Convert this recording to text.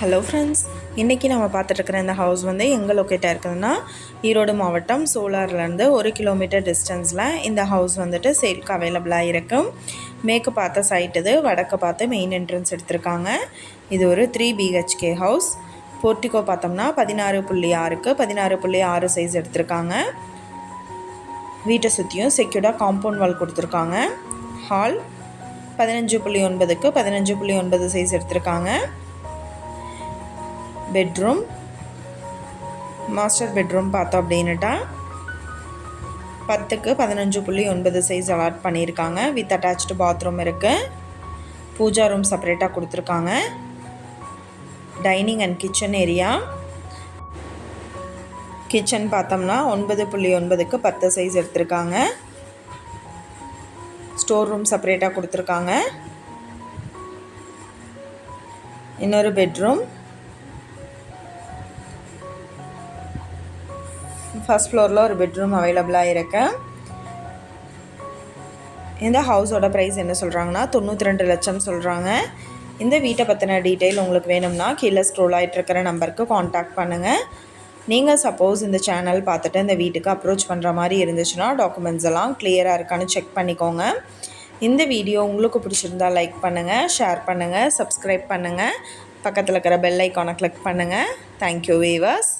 Hello friends, இன்றைக்கி நம்ம பார்த்துட்ருக்குற இந்த ஹவுஸ் வந்து எங்கே லொக்கேட்டாக இருக்குதுன்னா ஈரோடு மாவட்டம் சோலார்லேருந்து 1 கிலோமீட்டர் டிஸ்டன்ஸில் இந்த ஹவுஸ் வந்துட்டு சேல்க்கு அவைலபிளாக இருக்கும். மேற்கு பார்த்த சைட் இது, வடக்கு பார்த்து மெயின் என்ட்ரன்ஸ் எடுத்திருக்காங்க. இது ஒரு 3 BHK ஹவுஸ். போர்ட்டிகோ பார்த்தோம்னா 16.6க்கு 16.6 சைஸ் எடுத்திருக்காங்க. வீட்டை சுற்றியும் செக்யூர்டாக காம்பவுண்ட் வால் கொடுத்துருக்காங்க. ஹால் 15.9க்கு 15.9 சைஸ் எடுத்திருக்காங்க. பெட்ரூம், மாஸ்டர் பெட்ரூம் பார்த்தோம் அப்படின்னுட்டா 10க்கு 15.9 சைஸ் அலாட் பண்ணியிருக்காங்க. வித் அட்டாச்டு பாத்ரூம் இருக்குது. பூஜா ரூம் செப்பரேட்டாக கொடுத்துருக்காங்க. Dining and kitchen area. Kitchen பார்த்தோம்னா 9.9க்கு 10 சைஸ் எடுத்திருக்காங்க. ஸ்டோர் ரூம் செப்பரேட்டாக கொடுத்துருக்காங்க. இன்னொரு பெட்ரூம். ஃபர்ஸ்ட் ஃப்ளோரில் ஒரு பெட்ரூம் அவைலபிளாக இருக்கு. இந்த ஹவுஸோட ப்ரைஸ் என்ன சொல்கிறாங்கன்னா 92 லட்சம் சொல்கிறாங்க. இந்த வீட்டை பற்றின டீட்டெயில் உங்களுக்கு வேணும்னா கீழே ஸ்க்ரோல் ஆகிட்டு இருக்கிற நம்பருக்கு காண்டாக்ட் பண்ணுங்கள். நீங்கள் சப்போஸ் இந்த சேனல் பார்த்துட்டு இந்த வீட்டுக்கு அப்ரோச் பண்ணுற மாதிரி இருந்துச்சுன்னா டாக்குமெண்ட்ஸ் எல்லாம் கிளியராக இருக்கான்னு செக் பண்ணிக்கோங்க. இந்த வீடியோ உங்களுக்கு பிடிச்சிருந்தால் லைக் பண்ணுங்கள், ஷேர் பண்ணுங்கள், சப்ஸ்கிரைப் பண்ணுங்கள், பக்கத்தில் இருக்கிற பெல் ஐக்கானை கிளிக் பண்ணுங்கள். Thank you viewers.